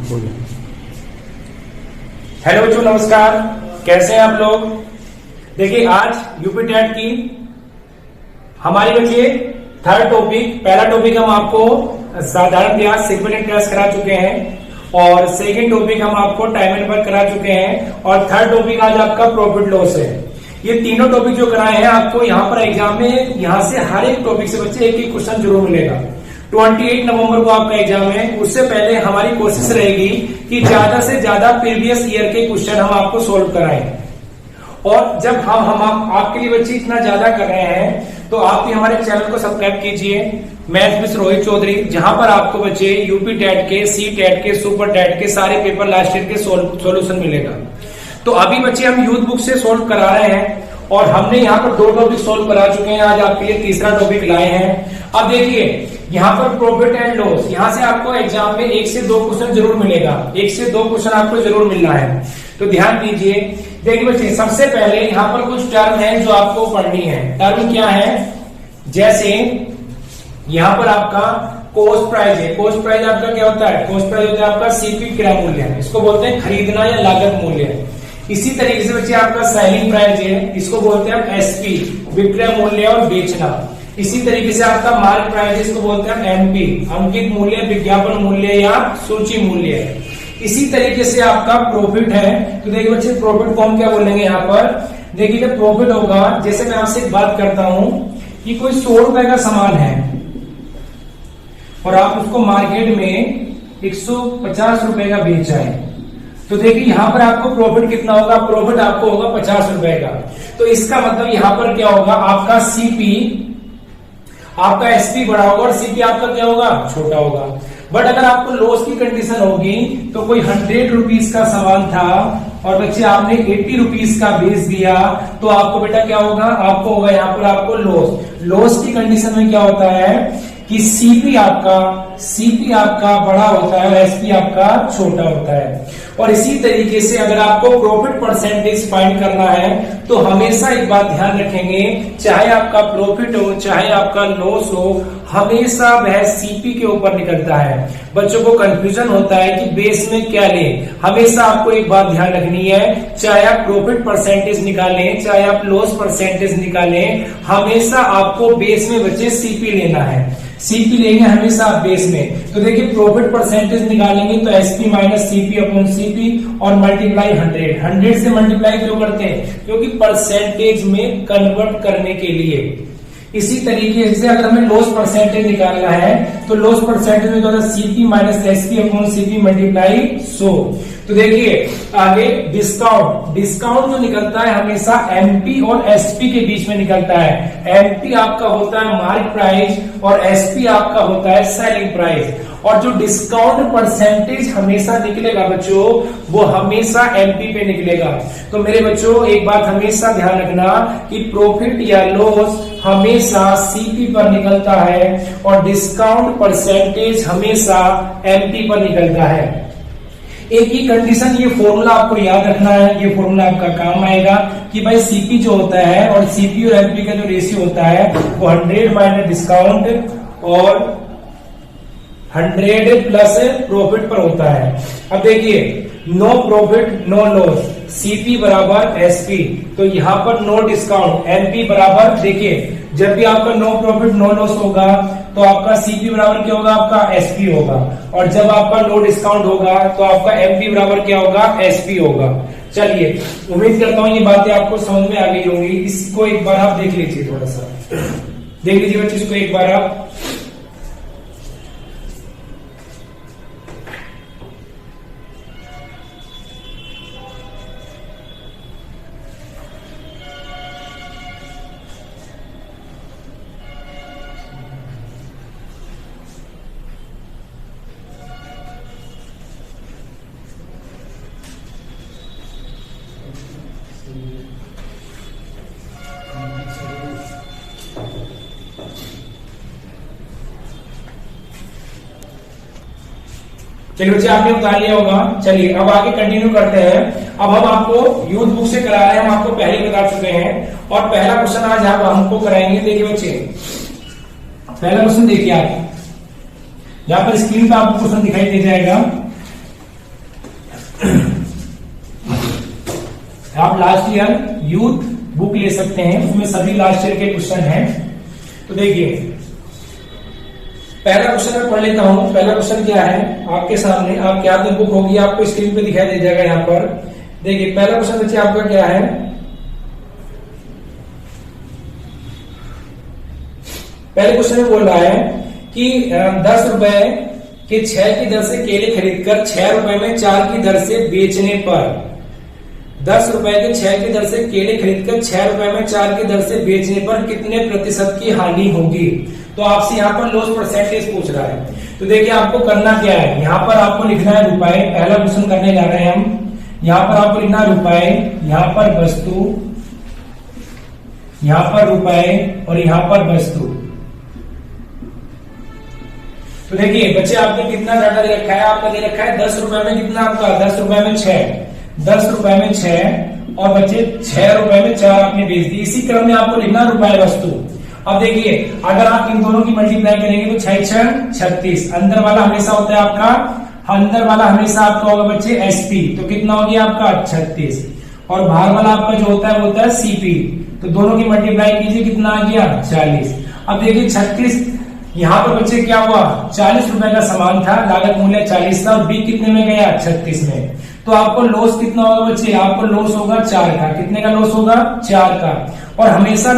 बोलिए। हेलो बच्चों, नमस्कार। कैसे हैं आप लोग? देखिए, आज यूपी टेट की हमारी बच्चे थर्ड टॉपिक, पहला टॉपिक हम आपको साधारण इतिहास सिक्वेंट क्लास करा चुके हैं और सेकंड टॉपिक हम आपको टाइम एंड वर्क करा चुके हैं और थर्ड टॉपिक आज आपका प्रॉफिट लॉस है। ये तीनों टॉपिक जो कराए हैं आपको यहाँ पर एग्जाम में, यहाँ से हर एक टॉपिक से बच्चे एक क्वेश्चन जरूर मिलेगा। 28 नवंबर को आपका एग्जाम है। उससे पहले हमारी कोशिश रहेगी कि ज्यादा से ज्यादा प्रीवियस ईयर के क्वेश्चन हम आपको सोल्व कराएं। और जब हम आपके लिए बच्चे इतना ज्यादा कर रहे हैं तो आप भी हमारे चैनल को सब्सक्राइब कीजिए, मैथ मिस रोहित चौधरी, जहां पर आपको बच्चे यूपी टेट के, सी टेट के, सुपर टेट के सारे पेपर लास्ट ईयर के सोल्यूशन मिलेगा। तो अभी बच्चे हम यूथ बुक से सोल्व करा रहे हैं और हमने यहाँ पर 2 टॉपिक सोल्व करा चुके हैं। आज आपके लिए तीसरा टॉपिक लाए हैं। अब देखिए, यहाँ पर प्रॉफिट एंड लॉस, यहाँ से आपको एग्जाम में 1 से 2 क्वेश्चन जरूर मिलेगा। 1 से 2 क्वेश्चन आपको जरूर मिलना है, तो ध्यान दीजिए। देखिए बच्चे, सबसे पहले यहाँ पर कुछ टर्म है जो आपको पढ़नी है। टर्म क्या है? जैसे यहाँ पर आपका कॉस्ट प्राइस है। कॉस्ट प्राइस आपका क्या होता है? कॉस्ट प्राइस होता है आपका सीपी, क्रय मूल्य, इसको बोलते हैं खरीदना या लागत मूल्य। इसी तरीके से बच्चे आपका सेलिंग प्राइस है, इसको बोलते हैं हम एसपी, विक्रय मूल्य और बेचना। इसी तरीके से आपका मार्क प्राइस, इसको बोलते हैं एमपी, अंकित मूल्य, विज्ञापन मूल्य या सूची मूल्य। इसी तरीके से आपका प्रॉफिट है। तो देखिए बच्चे, प्रॉफिट को हम क्या बोलेंगे यहाँ पर? देखिए, जब प्रॉफिट होगा, जैसे मैं आपसे एक बात करता हूं कि कोई 100 रुपए का सामान है और आप उसको मार्केट में 150 रुपए का बेच रहे हैं, तो देखिए यहाँ पर आपको प्रॉफिट कितना होगा? प्रॉफिट आपको होगा 50 रुपए का। तो इसका मतलब यहाँ पर क्या होगा? आपका सीपी, आपका एसपी बड़ा होगा और सीपी आपका क्या होगा? छोटा होगा। बट अगर आपको लॉस की कंडीशन होगी तो कोई 100 रुपीज का सामान था और बच्चे आपने 80 रुपीज का बेच दिया, तो आपको बेटा क्या होगा? आपको होगा यहाँ पर आपको लॉस। लॉस की कंडीशन में क्या होता है कि सीपी आपका बड़ा होता है और एसपी आपका छोटा होता है। और इसी तरीके से अगर आपको प्रॉफिट परसेंटेज फाइंड करना है तो हमेशा एक बात ध्यान रखेंगे, चाहे आपका प्रॉफिट हो चाहे आपका लॉस हो, हमेशा वह सीपी के ऊपर निकलता है। बच्चों को कंफ्यूजन होता है कि बेस में क्या लें। हमेशा आपको एक बात ध्यान रखनी है, चाहे आप प्रॉफिट परसेंटेज निकालें चाहे आप लॉस परसेंटेज निकालें, हमेशा आपको बेस में बच्चे सीपी लेना है। सीपी लेंगे हमेशा आप बेस में। तो देखिए, प्रॉफिट परसेंटेज निकालेंगे तो SP minus CP upon CP और मल्टीप्लाई 100 से मल्टीप्लाई क्यों करते हैं? क्योंकि परसेंटेज में कन्वर्ट करने के लिए। इसी तरीके से अगर हमें लॉस परसेंटेज निकालना है तो लॉस परसेंटेज में तो CP minus SP upon CP multiply 100। तो देखिए आगे डिस्काउंट जो निकलता है हमेशा एमपी और एसपी के बीच में निकलता है। एमपी आपका होता है मार्क प्राइस और एसपी आपका होता है सेलिंग प्राइस। और जो डिस्काउंट परसेंटेज हमेशा निकलेगा बच्चों, वो हमेशा एमपी पे निकलेगा। तो मेरे बच्चों, एक बात हमेशा ध्यान रखना कि प्रॉफिट या लॉस हमेशा सीपी पर निकलता है और डिस्काउंट परसेंटेज हमेशा एमपी पर निकलता है। एक ही कंडीशन, ये फॉर्मूला आपको याद रखना है, ये फॉर्मूला आपका काम आएगा कि भाई सीपी जो होता है और सीपी और एमपी का जो रेशियो होता है वो 100 माइनस डिस्काउंट और 100 प्लस प्रॉफिट पर होता है। अब देखिए, no profit no loss, CP बराबर एसपी, तो यहाँ पर नो डिस्काउंट, एमपी बराबर, देखिए जब भी आपका नो प्रॉफिट नो लॉस होगा तो आपका सीपी बराबर क्या होगा? आपका एसपी होगा। और जब आपका नो डिस्काउंट होगा तो आपका एमपी बराबर क्या होगा? एसपी होगा। चलिए, उम्मीद करता हूँ ये बातें आपको समझ में आ गई होंगी। इसको एक बार आप देख लीजिए, थोड़ा सा देख लीजिए बच्चे, इसको एक बार आप। चलिए बच्चे, आपने उतार लिया होगा। चलिए अब आगे कंटिन्यू करते हैं। अब हम आपको यूथ बुक से करा रहे हैं, हम आपको पहले ही बता चुके हैं और पहला क्वेश्चन आज आप हमको कराएंगे। देखिए बच्चे, पहला क्वेश्चन देखिए आप, यहाँ पर स्क्रीन पर आपको क्वेश्चन दिखाई दे जाएगा। आप लास्ट ईयर यूथ बुक ले सकते हैं, उसमें सभी लास्ट ईयर के क्वेश्चन हैं। तो देखिए पहला क्वेश्चन मैं पढ़ लेता हूं। पहला क्वेश्चन क्या है आपके सामने, आपके हाथ में बुक होगी, आपको स्क्रीन पे दिखाई दे जाएगा यहाँ पर। देखिए पहला क्वेश्चन बच्चे आपका क्या है, पहले क्वेश्चन में बोल रहा है कि 10 रुपए के 6 की दर से केले खरीदकर 6 रुपए में 4 की दर से बेचने पर, 10 रुपए के 6 की दर से केले खरीदकर 6 रुपए में 4 की दर से बेचने पर कितने प्रतिशत की हानि होगी। तो आपसे यहाँ पर लॉस परसेंटेज पूछ रहा है। तो देखिए आपको करना क्या है, यहाँ पर आपको लिखना है रुपए। पहला क्वेश्चन करने जा रहे हैं हम। यहाँ पर आपको लिखना है रुपए, यहाँ पर वस्तु, यहाँ पर रुपए और यहाँ पर वस्तु। तो देखिए बच्चे आपने कितना डाटा दे रखा है, आपका दे रखा है 10 रुपए में कितना, आपका 10 रुपए में 6, 10 रुपए में 6 और बच्चे 6 रुपए में 4 आपने बेच दी। इसी क्रम में आपको लिखना रुपए वस्तु। अब देखिए अगर आप इन दोनों की मल्टीप्लाई करेंगे तो 6 6 36, अंदर वाला हमेशा होता है आपका, अंदर वाला हमेशा आपका होगा बच्चे एसपी, तो कितना हो गया आपका 36, और बाहर वाला आपका जो होता है वो होता है सीपी। तो दोनों की मल्टीप्लाई कीजिए, कितना आ गया 40। अब देखिए 36, यहाँ पर बच्चे क्या हुआ, 40 रुपए का सामान था, लागत मूल्य 40 था और बी कितने में गया 36 में। तो आपको लॉस कितना होगा बच्चे, आपको लॉस होगा 4 का। कितने का लॉस होगा 4 का। और हमेशा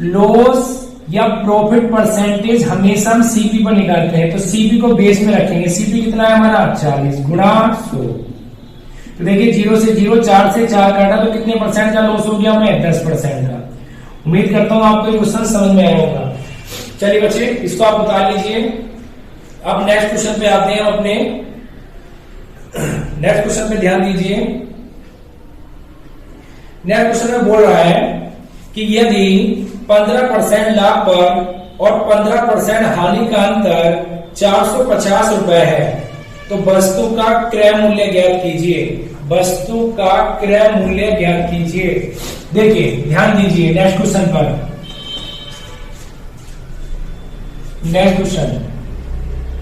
लॉस या प्रॉफिट परसेंटेज हमेशा हम सीपी पर निकालते हैं। तो सीपी को बेस में रखेंगे। सीपी कितना है हमारा 40 गुणा 100। तो देखिए 0 से 0, 4 से 4 काटा तो कितने परसेंट का लॉस हो गया हमें 10% का। उम्मीद करता हूं आपको ये क्वेश्चन समझ में आया होगा। चलिए बच्चे इसको आप उतार लीजिए। अब नेक्स्ट क्वेश्चन पे आते हैं, अपने नेक्स्ट क्वेश्चन पे ध्यान दीजिए। नेक्स्ट क्वेश्चन में बोल रहा है कि यदि 15% लाभ पर और 15% हानि का अंतर 450 रुपए है तो वस्तु का क्रय मूल्य ज्ञात कीजिए। वस्तु का क्रय मूल्य ज्ञात कीजिए। देखिए ध्यान दीजिए नेक्स्ट क्वेश्चन पर। नेक्स्ट क्वेश्चन,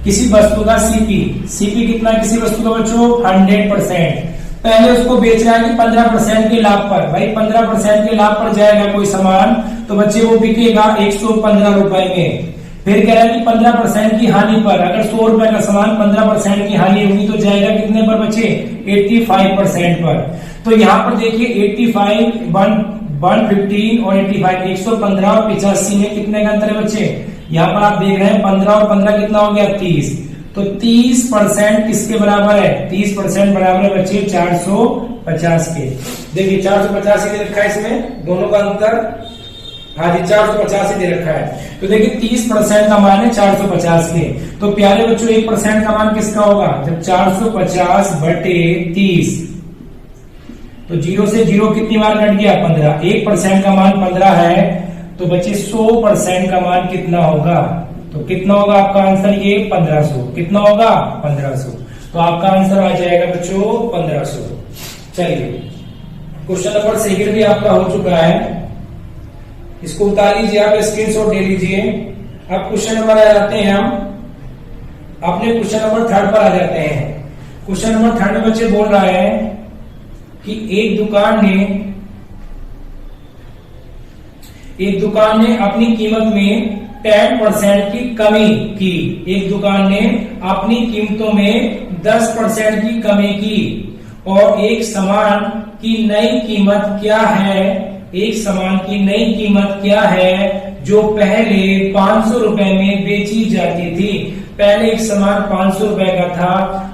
किसी वस्तु का सीपी कितना है किसी वस्तु का बच्चों 100%। पहले उसको बेच रहा है कि 15% के लाभ पर। भाई 15% के लाभ पर जाएगा कोई सामान तो बच्चे वो बिकेगा 115 रुपए में। फिर कह रहा है कि 15% की हानि पर, अगर 100 रुपए का सामान 15% की हानि होगी तो जाएगा कितने पर बच्चे 85% पर। तो यहाँ पर देखिए 85, 115 और 85, 115 और 85 में कितने का अंतर है बच्चे। यहाँ पर आप देख रहे हैं 15 और 15 कितना हो गया 30। तो 30% किसके बराबर है, 30% बराबर है बच्चे 450 के। देखिए 450 दे रखा है इसमें, दोनों का अंतर हाँ जी 450 दे रखा है। तो देखिए 30% का मान है 450 के। तो प्यारे बच्चों 1% का मान किसका होगा, जब 450 बटे 30 तो 0 से 0 कितनी बार कट गया 15। 1% का मान 15 है तो बच्चे 100% का मान कितना होगा, तो कितना होगा आपका आंसर ये 1500। कितना होगा 1500। तो आपका आंसर आ जाएगा बच्चों 1500। चलिए क्वेश्चन नंबर सेकंड भी आपका हो चुका है, इसको उतार लीजिए, आप स्क्रीनशॉट ले लीजिए। अब क्वेश्चन नंबर आ जाते हैं हम अपने क्वेश्चन नंबर 3 पर आ जाते हैं। क्वेश्चन नंबर 3 में बच्चे बोल रहा है कि एक दुकान ने अपनी कीमत में 10% की कमी की। एक दुकान ने अपनी कीमतों में 10% की कमी की और एक सामान की नई कीमत क्या है, एक सामान की नई कीमत क्या है जो पहले 500 रुपए में बेची जाती थी। पहले एक सामान 500 रुपए का था,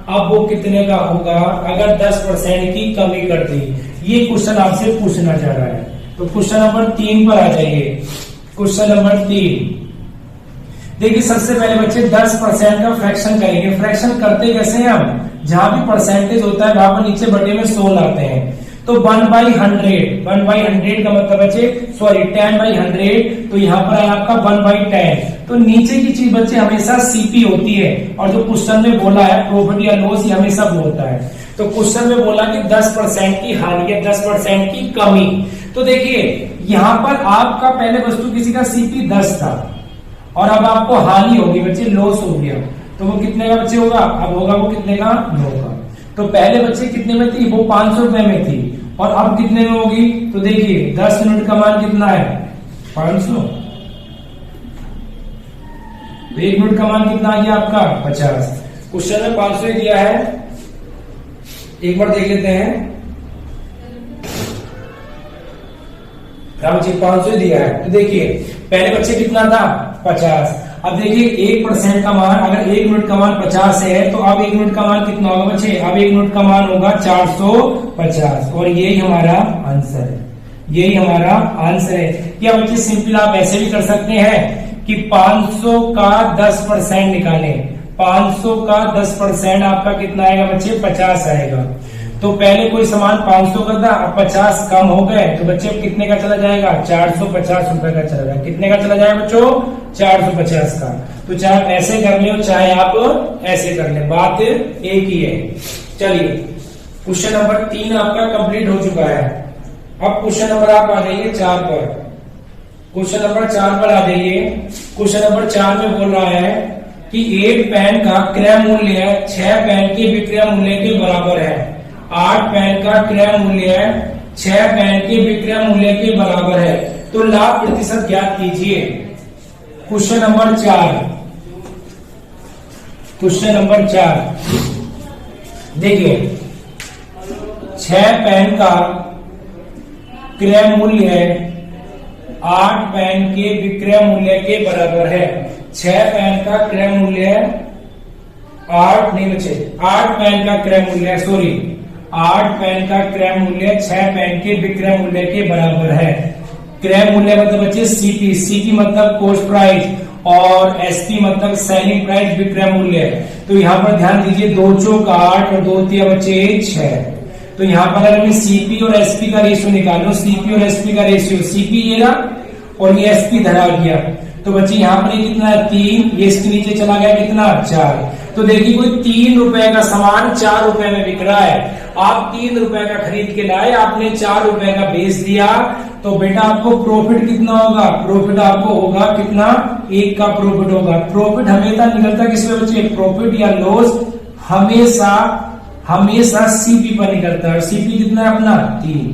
अब वो कितने का होगा अगर 10% की कमी कर दी। ये क्वेश्चन आपसे पूछना चाह रहा है। तो क्वेश्चन नंबर 3 पर आ जाइए। क्वेश्चन नंबर 3 देखिए, सबसे पहले बच्चे 10% का फ्रैक्शन करेंगे। फ्रैक्शन करते कैसे हैं हम, जहां भी परसेंटेज होता है वहां पर नीचे बटे में 100 लाते हैं। तो 1/100 का मतलब बच्चे 10/100, तो यहाँ पर है आपका 1/10। तो नीचे की चीज बच्चे हमेशा सीपी होती है, और जो क्वेश्चन में बोला है प्रॉफिट या लॉस ये हमेशा वो होता है। तो क्वेश्चन में बोला कि 10% की हानि या 10% की कमी। तो देखिए यहाँ पर आपका पहले वस्तु किसी का सीपी 10 था और अब आपको हानि होगी बच्चे, लॉस हो गया, तो वो कितने का बच्चे होगा, अब होगा वो कितने का 9 का। तो पहले बच्चे कितने में थी, वो 500 रुपए में थी, और अब कितने में होगी, तो देखिए 10 यूनिट का मान कितना है, 500, तो 1 यूनिट का मान कितना आ गया आपका 50। क्वेश्चन में 500 दिया है, एक बार देख लेते हैं। राम जी 500 दिया है, तो देखिए पहले बच्चे कितना था 50। अब देखिए 1% का मान, अगर 1 यूनिट का मान 50 है तो अब 1 यूनिट का मान कितना होगा बच्चे, अब 1 यूनिट का मान होगा 450, और यही हमारा आंसर है, यही हमारा आंसर है। या बच्चे सिंपल आप ऐसे भी कर सकते हैं कि 500 का 10% निकालें, 500 का 10% आपका कितना आएगा बच्चे, 50 आएगा। तो पहले कोई सामान 500 का था, अब 50 कम हो गए, तो बच्चे अब कितने का चला जाएगा, 450 रुपए का चला जाएगा। कितने का चला जाएगा बच्चों, 450 का। तो चाहे ऐसे कर ले चाहे आप ऐसे कर ले, बात एक ही है। चलिए क्वेश्चन नंबर 3 आपका कंप्लीट हो चुका है। अब क्वेश्चन नंबर आप आ जाइए 4 पर। क्वेश्चन नंबर 4 पर आ जाइए। क्वेश्चन नंबर 4 में बोल रहा है कि 1 पेन का क्रय मूल्य 6 पेन के विक्रय मूल्य के बराबर है। 8 पेन का क्रय मूल्य 6 पेन के विक्रय मूल्य के बराबर है, तो लाभ प्रतिशत ज्ञात कीजिए। क्वेश्चन नंबर 4, क्वेश्चन नंबर 4 देखिए 6 पेन का क्रय मूल्य 8 पेन के विक्रय मूल्य के बराबर है। 6 पेन का क्रय मूल्य 8 नहीं बचे, 8 पेन का क्रय मूल्य 8 पेन का क्रय मूल्य 6 पेन के विक्रय मूल्य के बराबर है। क्रय मूल्य मतलब बच्चे सीपी, सीपी मतलब कॉस्ट प्राइस, और एसपी मतलब सेलिंग प्राइस विक्रय मूल्य। तो यहाँ पर ध्यान दीजिए 2 चौक 8 और 2 तिया बच्चे 6। तो यहाँ पर अगर मैं सीपी और एसपी का रेशियो निकालूं, सीपी और एसपी का रेशियो, सीपी ये रहा और ये एसपी धरा गया, तो बच्चे यहाँ पर कितना है 3, ये इसके नीचे चला गया कितना 4। तो देखिए कोई 3 रुपए का सामान 4 रुपए में बिक रहा है, आप 3 रुपए का खरीद के लाए, आपने 4 रुपए का बेच दिया, तो बेटा आपको प्रॉफिट कितना होगा, प्रॉफिट आपको होगा कितना, 1 का प्रॉफिट होगा। प्रॉफिट हमेशा निकलता किसमें बच्चे, प्रॉफिट या लॉस हमेशा हमेशा सीपी पर निकलता है। सीपी कितना है अपना 3।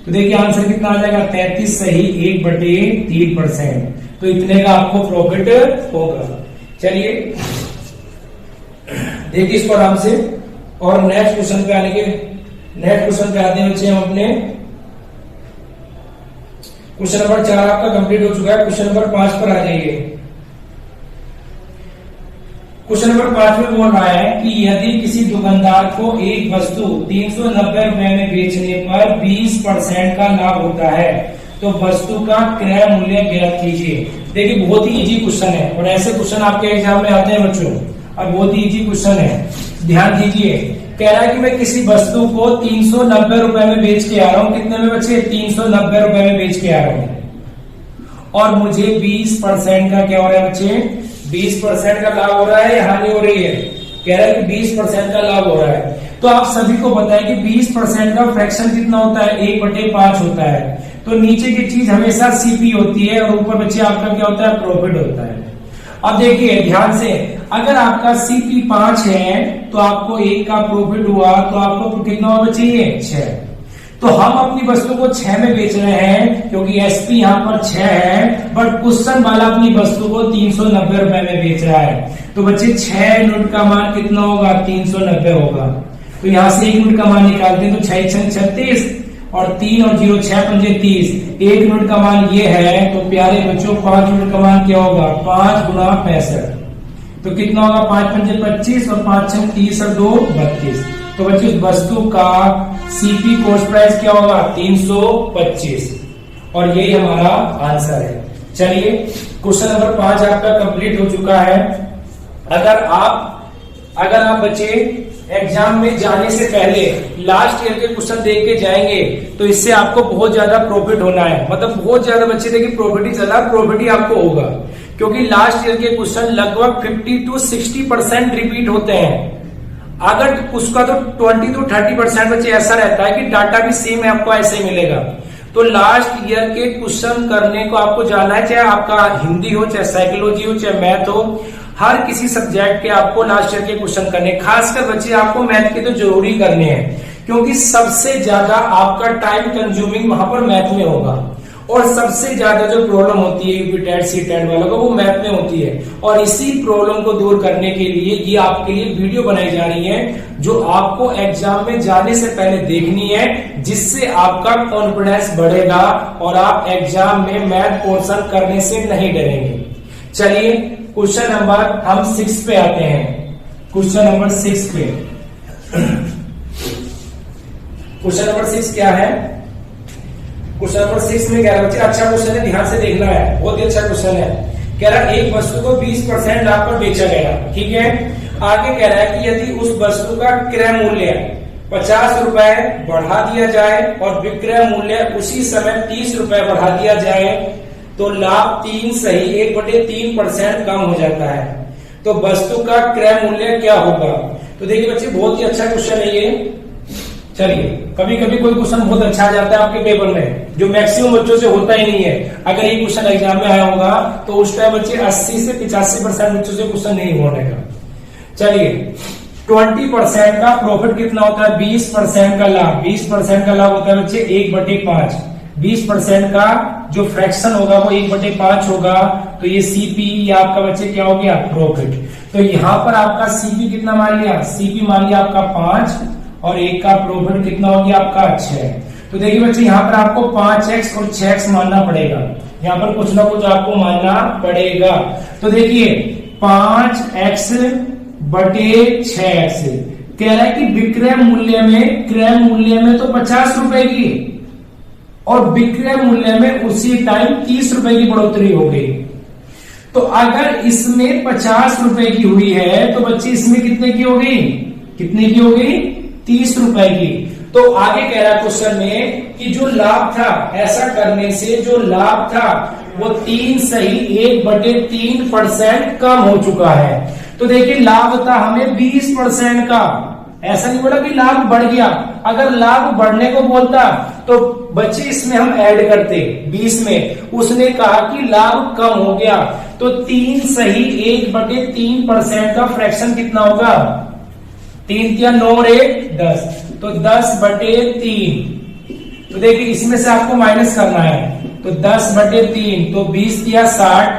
तो देखिए आंसर कितना आ जाएगा 33 सही 1/3%। तो इतने का आपको प्रॉफिट होगा। चलिए देखिए इसको आराम से, और नेक्स्ट क्वेश्चन पे आने हैं बच्चे हम अपने। क्वेश्चन नंबर 4 आपका कंप्लीट हो चुका है। क्वेश्चन नंबर 5 पर आ जाइए। क्वेश्चन नंबर 5 में बोल रहा है कि यदि किसी दुकानदार को एक वस्तु 390 रुपए में बेचने पर 20% का लाभ होता है, तो वस्तु का क्रय मूल्य ज्ञात कीजिए। देखिए बहुत ही इजी क्वेश्चन है, और ऐसे क्वेश्चन आपके एग्जाम में आते हैं बच्चों, और बहुत ही इजी क्वेश्चन है, ध्यान दीजिए। कह रहा है कि मैं किसी वस्तु को 390 रुपए में बेच के आ रहा हूं, कितने में बच्चे 390 रुपए में बेच के आ रहा हूं, और मुझे 20% का क्या हो रहा है बच्चे, 20% का लाभ हो रहा है या हानि हो रही है, कह रहा है कि 20% का लाभ हो रहा है। तो आप सभी को पता है कि 20% का फ्रैक्शन कितना होता है, 1/5 होता है। तो नीचे की चीज हमेशा सीपी होती है, और ऊपर बच्चे आपका क्या होता है, प्रॉफिट होता है। अब देखिए ध्यान से, अगर आपका सीपी 5 है तो आपको 1 का प्रॉफिट हुआ, तो आपको कितना होगा बच्चे 6। तो हम अपनी वस्तु को 6 में बेच रहे हैं, क्योंकि एसपी यहाँ पर 6 है, बट क्वेश्चन वाला अपनी वस्तु को 390 रुपए में बेच रहा है। तो बच्चे 6 यूनिट का मान कितना होगा, 390 होगा। तो यहाँ से 1 यूनिट का मान निकालते हैं, तो 6 6 36 और 3 और 0 6 पंजे 30। 1 यूनिट का मान ये है, तो प्यारे बच्चों 5 यूनिट का मान क्या होगा, 5 गुना 65। तो कितना होगा, 5 पंजे 25 और 5 6 30 और 2 32। तो बच्चे वस्तु का सीपी कॉस्ट प्राइस क्या होगा, 325, और यही हमारा आंसर है। चलिए क्वेश्चन नंबर 5 आपका कंप्लीट हो चुका है। अगर आप बच्चे एग्जाम में जाने से पहले लास्ट ईयर के क्वेश्चन देख के जाएंगे, तो इससे आपको बहुत ज्यादा प्रॉफिट होना है। मतलब बहुत ज्यादा बच्चे देखिए प्रॉफिट ही चला, प्रॉफिट ही आपको होगा, क्योंकि लास्ट ईयर के क्वेश्चन लगभग 50 to 60% रिपीट होते हैं। अगर उसका तो 20 to 30% बच्चे ऐसा रहता है कि डाटा भी सेम है, आपको ऐसे मिलेगा। तो लास्ट ईयर के क्वेश्चन करने को आपको जाना है, चाहे आपका हिंदी हो, चाहे साइकोलॉजी हो, चाहे मैथ हो, हर किसी सब्जेक्ट के आपको लास्ट ईयर के क्वेश्चन करने, खासकर बच्चे आपको मैथ के तो जरूरी करने हैं, क्योंकि सबसे ज्यादा आपका टाइम कंज्यूमिंग वहां पर मैथ में होगा और सबसे ज्यादा जो प्रॉब्लम होती है यूपी टेट सी टेट वालों को वो मैथ में होती है। और इसी प्रॉब्लम को दूर करने के लिए ये आपके लिए वीडियो बनाई जा रही है जो आपको एग्जाम में जाने से पहले देखनी है, जिससे आपका कॉन्फिडेंस बढ़ेगा और आप एग्जाम में मैथ पोर्शन करने से नहीं डरेंगे। चलिए क्वेश्चन नंबर हम 6 पे आते हैं। क्वेश्चन नंबर 6 पे, क्वेश्चन नंबर 6 क्या है? क्वेश्चन नंबर 6 में कह रहा बच्चे, अच्छा क्वेश्चन है, ध्यान से देखना है, बहुत ही अच्छा क्वेश्चन है। कह रहा एक वस्तु को 20% लाभ पर बेचा गया, ठीक है। आगे कह रहा है कि यदि उस वस्तु का क्रय मूल्य 50 रुपए बढ़ा दिया जाए और विक्रय मूल्य उसी समय 30 रुपए बढ़ा दिया जाए तो लाभ 3 सही 1/3% कम हो जाता है। तो वस्तु का क्रय मूल्य क्या होगा? तो देखिए बच्चे, बहुत ही अच्छा क्वेश्चन है ये। चलिए, कभी कभी कोई क्वेश्चन बहुत अच्छा आ जाता है आपके पेपर में, जो मैक्सिमम बच्चों से होता ही नहीं है। अगर ये क्वेश्चन एग्जाम में आया होगा तो उस टाइम बच्चे 80 से 85% बच्चों से क्वेश्चन नहीं होने का। चलिए, 20% का प्रॉफिट कितना होता है? 20% का लाभ, 20% का लाभ होता है बच्चे 1/5। 20% का जो फ्रैक्शन होगा वो 1/5 होगा। तो ये सीपी, ये आपका बच्चे क्या हो गया? प्रॉफिट। तो यहां पर आपका सीपी कितना मान लिया? सीपी मान लिया आपका 5 और एक का प्रॉफिट कितना हो गया आपका 6। तो देखिए बच्चे, यहाँ पर आपको 5x और 6x मानना पड़ेगा, यहाँ पर कुछ ना कुछ आपको मानना पड़ेगा। तो देखिए 5x बटे 6x कह रहा है कि विक्रय मूल्य में, क्रय मूल्य में तो 50 रुपए की और विक्रय मूल्य में उसी टाइम 30 रुपए की बढ़ोतरी हो गई। तो अगर इसमें 50 रुपए की हुई है तो बच्चे इसमें कितने की हो गई? कितने की हो गई? 30 रुपए की। तो आगे कह रहा है क्वेश्चन में कि जो लाभ था, ऐसा करने से जो लाभ था वो 3 सही 1/3% कम हो चुका है। तो देखिए, लाभ था हमें 20% का, ऐसा नहीं बोला कि लाभ बढ़ गया। अगर लाभ बढ़ने को बोलता तो बच्चे इसमें हम ऐड करते 20 में, उसने कहा कि लाभ कम हो गया। तो 3 सही 1/3% का फ्रैक्शन कितना होगा? 3 या 9 और 1 10, तो 10/3। तो देखिए इसमें से आपको माइनस करना है, तो 10/3, तो 20 या 60,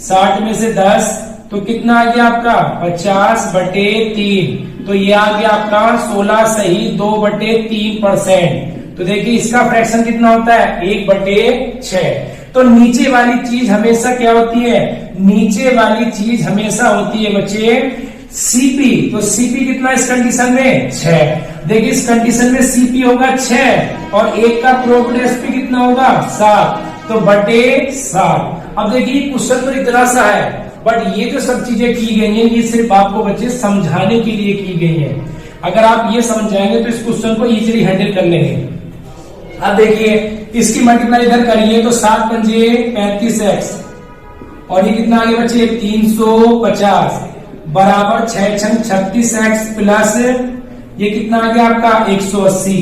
60 में से 10 तो कितना आ गया आपका? 50/3। तो ये आ गया आपका 16 सही 2/3%। तो देखिए इसका फ्रैक्शन कितना होता है? 1/6। तो नीचे वाली चीज हमेशा क्या होती है? नीचे वाली चीज हमेशा होती है बच्चे सीपी। तो सीपी कितना इस कंडीशन में? 6। देखिए इस कंडीशन में सीपी होगा 6 और एक का प्रॉफिट एसपी कितना होगा? 7। तो बटे 7। अब देखिए क्वेश्चन तो इतना सा है, बट ये जो सब चीजें की गई हैं ये सिर्फ आपको बच्चे समझाने के लिए की गई हैं। अगर आप ये समझ जाएंगे तो इस क्वेश्चन को इजीली हैंडल कर लेंगे। अब देखिए इसकी मल्टीप्लाई इधर करिए तो 7 पंजे 35x और ये कितना आ गया बच्चे? 350 बराबर 6 छंग 36x प्लस ये कितना आ गया आपका? 180।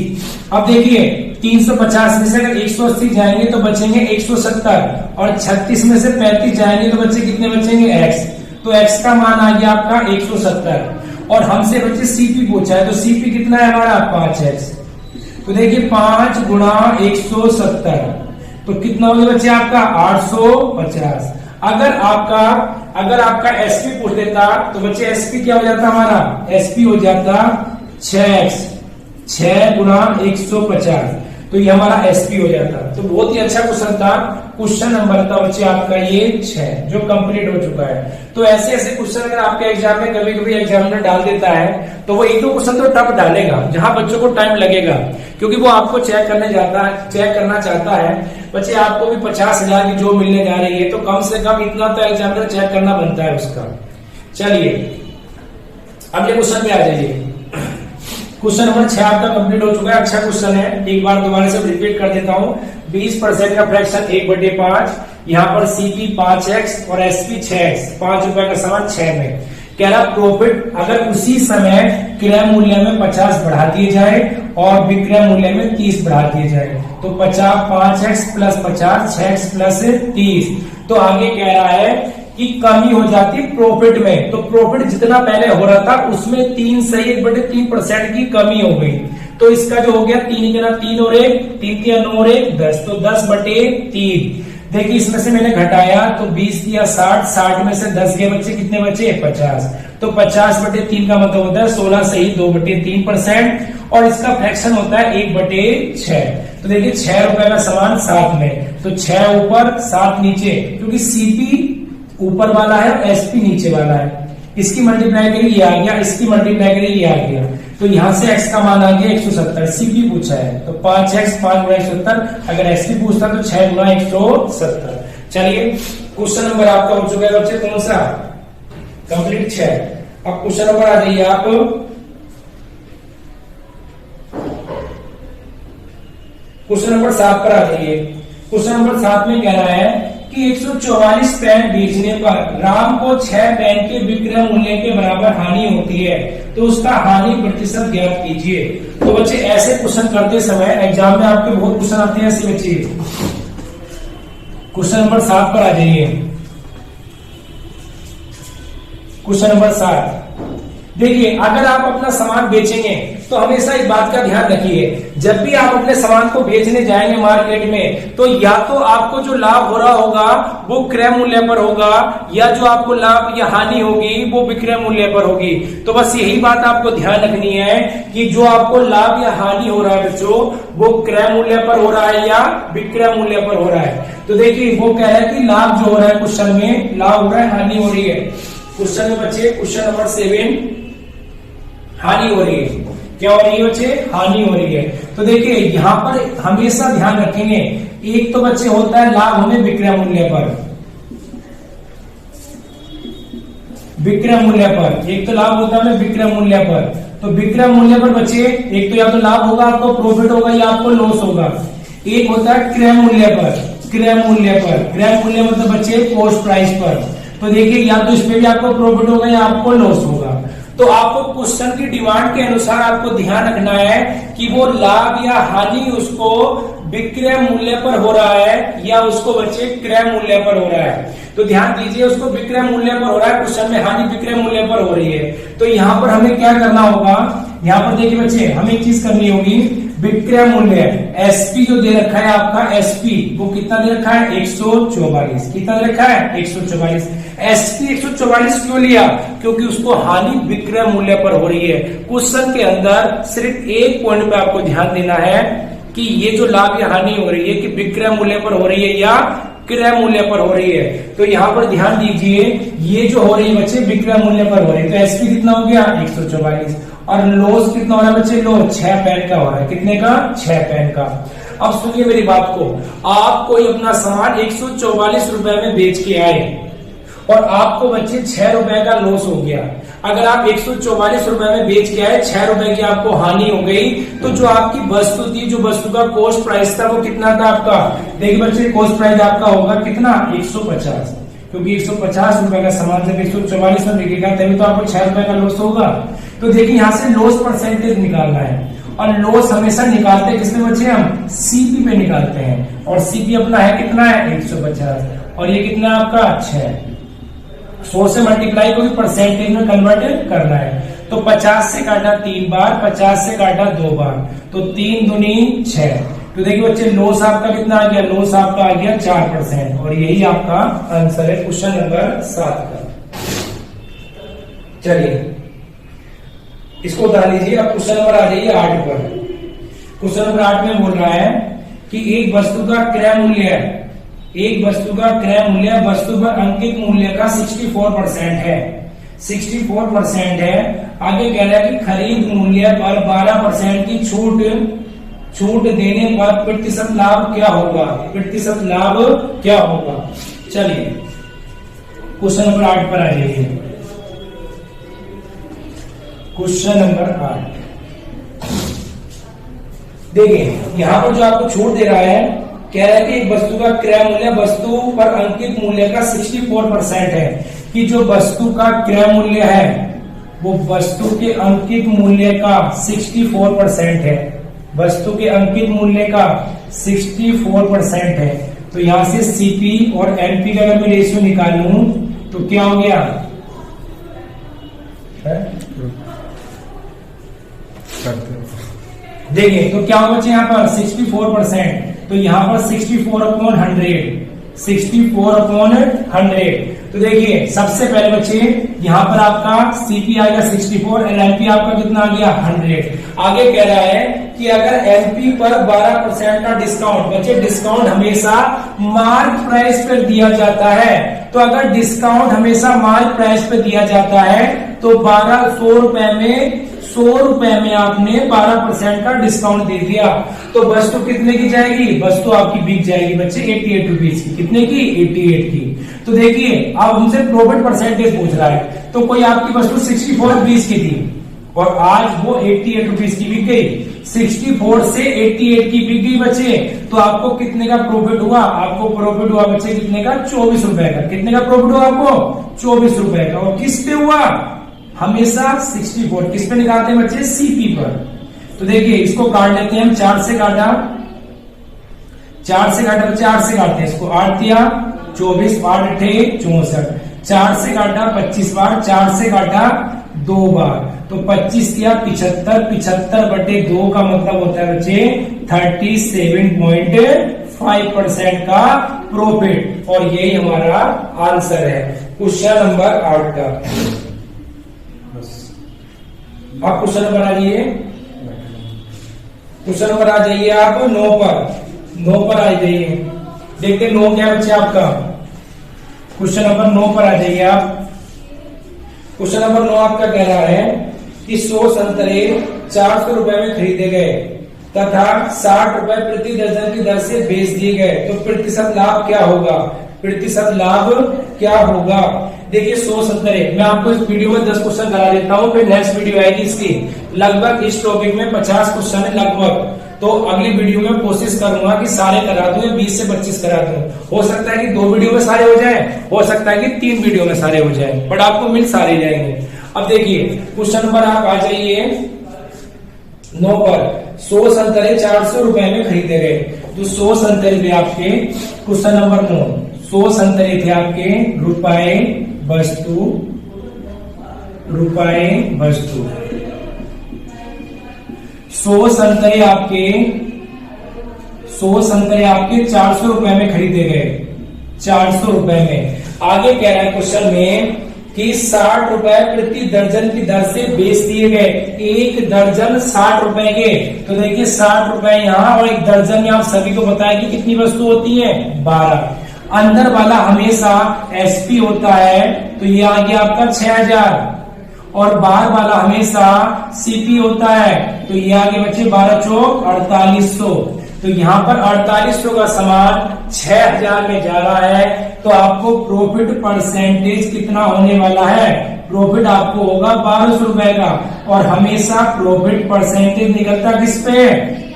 अब देखिए 350 में से अगर 180 जाएंगे तो बचेंगे 170 और 36 में से 35 जाएंगे तो बच्चे कितने बचेंगे? x। तो x का मान आ गया आपका 170 और हमसे बच्चे सीपी पूछा है, तो सीपी कितना है हमारा? 5x। तो देखिए 5 गुणा 170 तो कितना हो गया बच्चे आपका? 850। अगर आपका एसपी पूछ देता तो बच्चे एसपी क्या हो जाता हमारा? एसपी हो जाता 6x, 6 गुणा 150, तो ये हमारा एसपी हो जाता। तो बहुत ही अच्छा क्वेश्चन था। क्वेश्चन नंबर था बच्चे आपका ये 6 जो कंप्लीट हो चुका है। तो ऐसे ऐसे क्वेश्चन अगर आपके एग्जाम में कभी कभी एग्जामिनर डाल देता है तो वो 1-2 क्वेश्चन तो टफ डालेगा जहां बच्चों को टाइम लगेगा, क्योंकि वो आपको चेक करना चाहता है। बच्चे आपको भी 50,000 की जॉब मिलने जा रही है तो कम से कम इतना तो एग्जामिनर चेक करना बनता है उसका। चलिए अगले क्वेश्चन पे आ जाइए। क्वेश्चन नंबर 6 आपका कंप्लीट हो चुका है। अच्छा क्वेश्चन है, एक बार दोबारा से रिपीट कर देता हूँ। 20% का फ्रैक्शन 1/5, यहाँ पर सीपी 5x और एसपी 6x, 5 रुपए का सामान 6 में। कह रहा प्रोफिट अगर उसी समय क्रय मूल्य में 50 बढ़ा दिए जाए और विक्रय मूल्य में 30 बढ़ा दिए जाए तो 5x प्लस 50 6x प्लस 30। तो आगे कह रहा है कि कमी हो जाती प्रॉफिट में। तो प्रॉफिट जितना पहले हो रहा था उसमें 3 से 1/3% की कमी हो गई। तो इसका जो हो गया 3 के ना 3 और 1, 3 के 9 और 1 10, तो 10/3। देखिए इसमें से मैंने घटाया तो 20 दिया 60, 60 में से 10 के बच्चे कितने बचे 50। तो 50/3 का मतलब होता है 16 सही 2/3%। और इसका फ्रैक्शन होता है 1/6। तो देखिए 6 रुपए का सामान 7 में, तो 6 ऊपर 7 नीचे, क्योंकि सीपी ऊपर वाला है और एसपी नीचे वाला है। इसकी मल्टीप्लाई करिए ये आ गया, इसकी मल्टीप्लाई करिए ये आ गया। तो यहां से x का मान आ गया 170, सीपी पूछा है तो 5x 5 गुणा 170। अगर एसपी पूछता तो 6 गुणा 170। चलिए क्वेश्चन नंबर आपका हो चुका है बच्चे कौन सा, कंप्लीट 6। अब क्वेश्चन नंबर आ जाइए आप, क्वेश्चन नंबर 7 पर आ जाइए। क्वेश्चन नंबर 7 में कह रहा है कि 144 पेन बेचने पर राम को 6 पेन के विक्रय मूल्य के बराबर हानि होती है, तो उसका हानि प्रतिशत ज्ञात कीजिए। तो बच्चे ऐसे क्वेश्चन करते समय एग्जाम में आपके बहुत क्वेश्चन आते हैं ऐसे बच्चे। क्वेश्चन नंबर 7 पर आ जाइए। क्वेश्चन नंबर 7 देखिए, अगर आप अपना सामान बेचेंगे तो हमेशा इस बात का ध्यान रखिए, जब भी आप अपने सामान को बेचने जाएंगे मार्केट में, तो या तो आपको जो लाभ हो रहा होगा वो क्रय मूल्य पर होगा, या जो आपको लाभ या हानि होगी वो विक्रय मूल्य पर होगी। तो बस यही बात आपको ध्यान रखनी है कि जो आपको लाभ या हानि हो रहा है बच्चों, वो क्रय मूल्य पर हो रहा है या विक्रय मूल्य पर हो रहा है। तो देखिए वो कह रहा है कि लाभ जो हो रहा है क्वेश्चन में, लाभ हो रहा है हानि हो रही है। क्वेश्चन में बच्चे क्वेश्चन नंबर 7 हानि हो रही है। क्या हो रही है बच्चे, हानि हो रही है। तो देखिए यहां पर हमेशा ध्यान रखेंगे, एक तो बच्चे होता है लाभ हमें विक्रय मूल्य पर, विक्रय मूल्य पर एक तो लाभ होता है हमें विक्रय मूल्य पर। तो विक्रय मूल्य पर बच्चे एक तो या तो लाभ होगा आपको, प्रॉफिट होगा, या आपको लॉस होगा। एक होता है क्रय मूल्य पर, क्रय मूल्य पर, क्रय मूल्य मतलब बच्चे कॉस्ट प्राइस पर। तो देखिए या तो इसमें भी आपको प्रॉफिट होगा या आपको लॉस होगा। तो आपको क्वेश्चन की डिमांड के अनुसार आपको ध्यान रखना है कि वो लाभ या हानि उसको विक्रय मूल्य पर हो रहा है या उसको बच्चे क्रय मूल्य पर हो रहा है। तो ध्यान दीजिए, उसको विक्रय मूल्य पर हो रहा है, क्वेश्चन में हानि विक्रय मूल्य पर हो रही है। तो यहाँ पर हमें क्या करना होगा, यहाँ पर देखिए बच्चे हमें एक चीज करनी होगी, विक्रय मूल्य एसपी जो दे रखा है आपका, एसपी वो कितना दे रखा है 144। कितना दे रखा है 144। एसपी 144 क्यों लिया, क्योंकि उसको हानि विक्रय मूल्य पर हो रही है। क्वेश्चन के अंदर सिर्फ एक पॉइंट पे आपको ध्यान देना है कि ये जो लाभ या हानि हो रही है कि विक्रय मूल्य पर हो रही है या क्रय मूल्य पर हो रही है। तो यहाँ पर ध्यान दीजिए, ये जो हो रही है बच्चे विक्रय मूल्य पर हो रही है। तो एसपी कितना हो गया 144, और लॉस कितना हो रहा है बच्चे, लॉस 6 पेन का हो रहा है। कितने का 6 पेन का। अब सुनिए मेरी बात को, आप कोई अपना सामान 144 रुपए में बेच के आए और आपको बच्चे 6 रुपए का लॉस हो गया। अगर आप 144 रुपए में बेच के आए, 6 रुपए की आपको हानि हो गई, तो जो आपकी वस्तु थी, जो वस्तु का कॉस्ट प्राइस था वो कितना था आपका, देखिए बच्चे कॉस्ट प्राइस आपका होगा कितना 150, क्योंकि 150 रुपए का सामान जब 144 में बिकेगा तभी तो आपको 6 रुपए का लॉस होगा। तो देखिए यहाँ से लॉस परसेंटेज निकालना है, और लॉस हमेशा निकालते किसमें बच्चे, हम सीपी पे निकालते हैं, और सीपी अपना है कितना है 150, और ये कितना आपका 6। 100 से मल्टीप्लाई को भी परसेंटेज में कन्वर्ट करना है। तो 50 से काटा 3 बार, 50 से काटा 2 बार, तो 3 दूनी 6। तो देखिए बच्चे लॉस आपका कितना आ गया, लॉस आपका आ गया 4%, और यही आपका आंसर है क्वेश्चन नंबर 7 का। चलिए इसको उतार लीजिए। अब क्वेश्चन नंबर आ जाइए 8 पर। क्वेश्चन नंबर 8 में बोल रहा है कि एक वस्तु का क्रय मूल्य है, एक वस्तु का क्रय मूल्य वस्तु पर अंकित मूल्य का 64% है, 64% है। आगे कह रहा है कि खरीद मूल्य पर 12% की छूट देने पर प्रतिशत लाभ क्या होगा, प्रतिशत लाभ क्या होगा। चलिए क्वेश्चन नंबर 8 पर आ जाइए। क्वेश्चन नंबर 8 देखिए, यहां पर जो आपको छूट दे रहा है, कह रहा है कि एक वस्तु का क्रय मूल्य वस्तु पर अंकित मूल्य का 64% है, कि जो वस्तु का क्रय मूल्य है वो वस्तु के अंकित मूल्य का 64% है, वस्तु के अंकित मूल्य का 64% है। तो यहां से सीपी और एनपी का अगर मैं रेशियो निकालूं तो क्या हो गया देखिए, तो क्या होगा बच्चे यहाँ पर 64%, तो यहाँ पर 64/100, 64/100। तो देखिए सबसे पहले बच्चे यहाँ पर आपका सीपी आएगा 64, एलएमपी आपका कितना आ गया 100। आगे कह रहा है कि अगर एमपी पर 12% का डिस्काउंट, बच्चे डिस्काउंट हमेशा मार्क प्राइस पर दिया जाता है, तो अगर डिस्काउंट हमेशा मार्क प्राइस पे दिया जाता है तो 100 रुपए में आपने 12% का डिस्काउंट दे दिया, तो वस्तु कितने की जाएगी, वस्तु आपकी बिक जाएगी बच्चे 88 रुपीज की। कितने की 88 की। तो देखिए अब हमसे प्रॉफिट परसेंटेज पूछ रहा है, तो कोई आपकी वस्तु 64 रुपीज की थी और आज वो 88 रुपीज की बिक गई, 64 से 88 की बिक गई बच्चे, तो आपको कितने का प्रॉफिट हुआ, आपको प्रॉफिट हुआ बच्चे कितने का 24 रुपए का। कितने का प्रॉफिट हुआ आपको 24 रुपए का। और किस पे हुआ, हमेशा 64 किस पे निकालते हैं बच्चे, सीपी पर। तो देखिए इसको काट लेते हैं हम, 4 से काटा, 4 से काटा बच्चे, 8 से काटते हैं इसको, 8 दिया 24, 8 अठे 64, 4 से काटा 25 बार, 4 से काटा 2 बार, तो 25 किया 75, 75/2 का मतलब होता है बच्चे 37.5% का प्रॉफिट। और यही हमारा आंसर है क्वेश्चन नंबर 8 का। आप क्वेश्चन नंबर आ जाइए, क्वेश्चन नंबर आ जाइए आप 9 पर, 9 पर आ जाइए। देखते हैं 9 क्या है बच्चे आपका, क्वेश्चन नंबर 9 पर आ जाइए आप। क्वेश्चन नंबर 9 आपका कह रहा है कि 100 संतरे 400 रुपए में खरीदे गए तथा 60 रुपए प्रति दर्जन की दर से बेच दिए गए, तो प्रतिशत लाभ क्या होगा, प्रतिशत लाभ क्या होगा। देखिए 100 संतरे, मैं आपको इस वीडियो में 10 क्वेश्चन करा देता हूँ, फिर नेक्स्ट वीडियो आएगी इसकी, लगभग इस टॉपिक में 50 क्वेश्चन है लगभग। तो अगली वीडियो में कोशिश करूंगा कि सारे करा दूं या 20 से 25 करा दूं। हो सकता है कि 2 वीडियो में सारे हो जाए, हो सकता है कि 3 वीडियो में सारे हो जाए, बट आपको मिल सारे जाएंगे। अब देखिए क्वेश्चन नंबर आप आ जाइए 9 पर, 100 संतरे 400 रुपए में खरीदे गए, तो 100 संतरे थे आपके, क्वेश्चन नंबर 9, 100 संतरे थे आपके रुपए वस्तु, रुपए वस्तु, 100 संतरे आपके 400 रुपए में खरीदे गए, 400 रुपए में। आगे कह रहा है क्वेश्चन में कि 60 रुपए प्रति दर्जन की दर से बेच दिए गए, एक दर्जन 60 रुपए के। तो देखिए 60 रुपए यहाँ और एक दर्जन में, आप सभी को पता है कि कितनी वस्तु होती है 12। अंदर वाला हमेशा एसपी होता है, तो ये आ गया आपका 6000, और बाहर वाला हमेशा सीपी होता है, तो ये आगे बच्चे 12 चौक 4800। तो यहाँ पर 4800 का सामान 6000 में जा रहा है, तो आपको प्रॉफिट परसेंटेज कितना होने वाला है, प्रॉफिट आपको होगा 1200 रुपए का। और हमेशा प्रॉफिट परसेंटेज निकलता किस पे,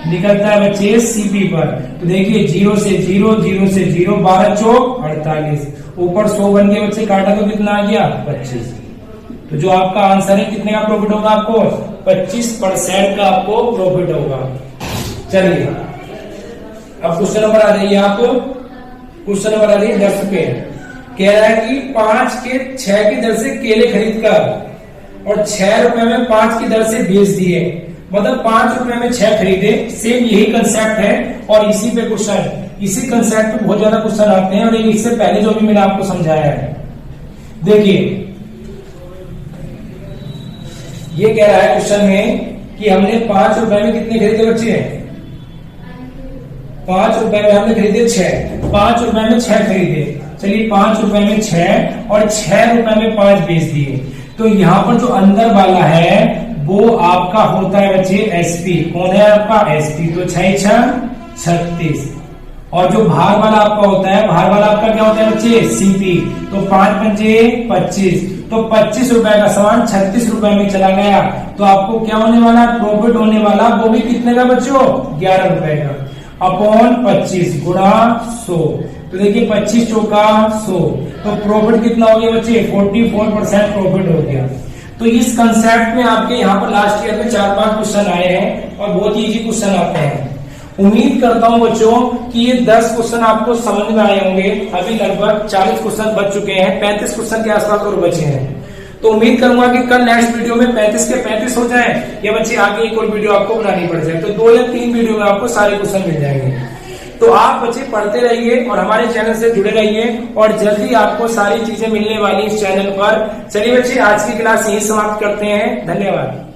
निकलता है बच्चे सीपी पर। तो देखिए 0 से 0, 0 से 0, 12 चौक 48, ऊपर 100 बन के बच्चे काटा तो कितना आ गया 25। तो जो आपका आंसर है कितने का प्रॉफिट होगा आपको, 25% का आपको प्रॉफिट होगा। चलिए अब क्वेश्चन नंबर आ जाइए आप, क्वेश्चन नंबर आ जाइए 10 पे। कह रहा है कि 5 के 6 की दर से केले खरीद कर और 6 रुपए में 5 की दर से बेच दिए, मतलब 5 रुपए में 6 खरीदे। सेम यही कंसेप्ट है और इसी पे क्वेश्चन, इसी कंसेप्ट पे बहुत ज्यादा क्वेश्चन आते हैं, और इससे पहले जो भी मैंने आपको समझाया है। देखिए ये कह रहा है क्वेश्चन में कि हमने 5 रुपए में कितने खरीदे बच्चे, 5 रुपए में हमने खरीदे 6, 5 रुपए में 6 खरीदे। चलिए 5 रुपए में 6 और 6 रुपए में 5 बेच दिए। तो यहाँ पर जो अंदर वाला है वो आपका होता है बच्चे एसपी। कौन है आपका एसपी, तो 6 36। और जो बाहर वाला आपका होता है, बाहर वाला आपका क्या होता है बच्चे सीपी। तो 5 पंजे 25, तो 25 रुपए का सामान 36 रुपए में चला गया, तो आपको क्या होने वाला, प्रॉफिट होने वाला, वो भी कितने का बच्चों 11 रुपए का, अपॉन 25 गुणा 100। तो देखिए 25 चौका 100, तो प्रॉफिट कितना हो गया बच्चे 44% प्रॉफिट हो गया। तो इस कंसेप्ट में आपके यहाँ पर लास्ट ईयर में 4-5 क्वेश्चन आए हैं और बहुत ही इजी क्वेश्चन आते हैं। उम्मीद करता हूं बच्चों कि ये 10 क्वेश्चन आपको समझ में आए होंगे। अभी लगभग 40 क्वेश्चन बच चुके हैं, 35 क्वेश्चन के आसपास और बचे हैं। तो उम्मीद करूंगा कि कल नेक्स्ट वीडियो में 35 के 35 हो जाए, या बच्चे आगे एक और वीडियो आपको बनानी पड़ जाए, तो 2 या 3 वीडियो में आपको सारे क्वेश्चन मिल जाएंगे। तो आप बच्चे पढ़ते रहिए और हमारे चैनल से जुड़े रहिए, और जल्दी आपको सारी चीजें मिलने वाली इस चैनल पर। चलिए बच्चे, आज की क्लास यही समाप्त करते हैं। धन्यवाद।